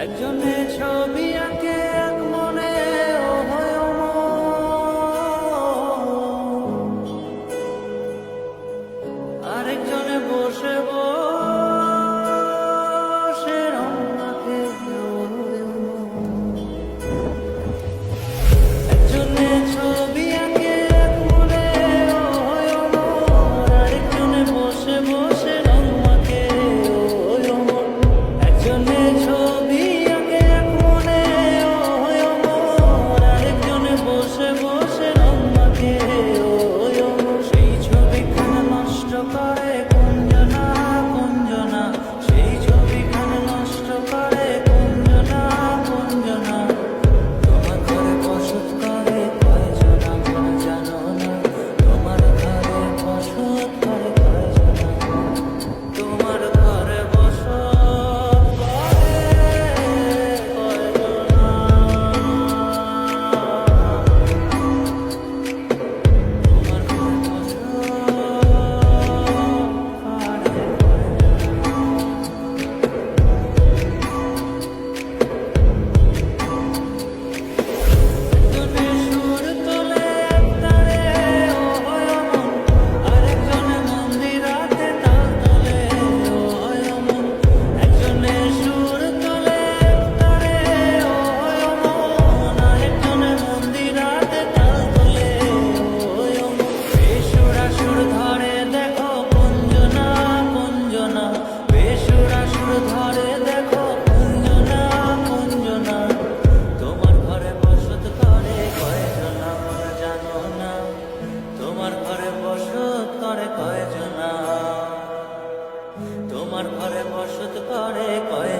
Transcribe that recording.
একজনে ছবি আঁকে এক মনে ও হয় অমর, আরেকজনে বসে বসে রং মাখে ও হয় অমর। একজনে ছবি আঁকে এক মনে ও হয় অমর, আরেকজনে বসে বসে রং মাখে ও হয় অমর। একজনে ছবি আঁকে এক মনে ও হয় অমর, আরেকজনে বসে বসে রং মাখে ও হয় অমর। সেই ছবিখানা নষ্ট করে কুঞ্জনা কুঞ্জনা, সেই ছবিখানা নষ্ট করে কুঞ্জনা কুঞ্জনা। তোমার ঘরে বসত করে কয়জনা মন জানো না, তোমার ঘরে বসত করে কয়জনা, তোমার ঘরে বসত করে কয়জনা, তোমার ঘরে বসত একজনে সুর তোলে এক তারে ও হয় অমন, আরেকজনে মন্দিরাতে তাল তোলে ও হয় অমন। একজনে সুর তোলে এক তারে ও হয় অমন, আরেকজনে মন্দিরাতে তাল তোলে ও হয় অমন। বেসুরা সুর ধরে দেখো কুঞ্জনা কুঞ্জনা, বেসুরা সুর ধরে দেখো কুঞ্জনা কুঞ্জনা। তোমার ঘরে বসত করে কয়জনা মন জানো না, তোমার ঘরে বসত করে কয়জনা, তোমার ঘরে বসত করে কয়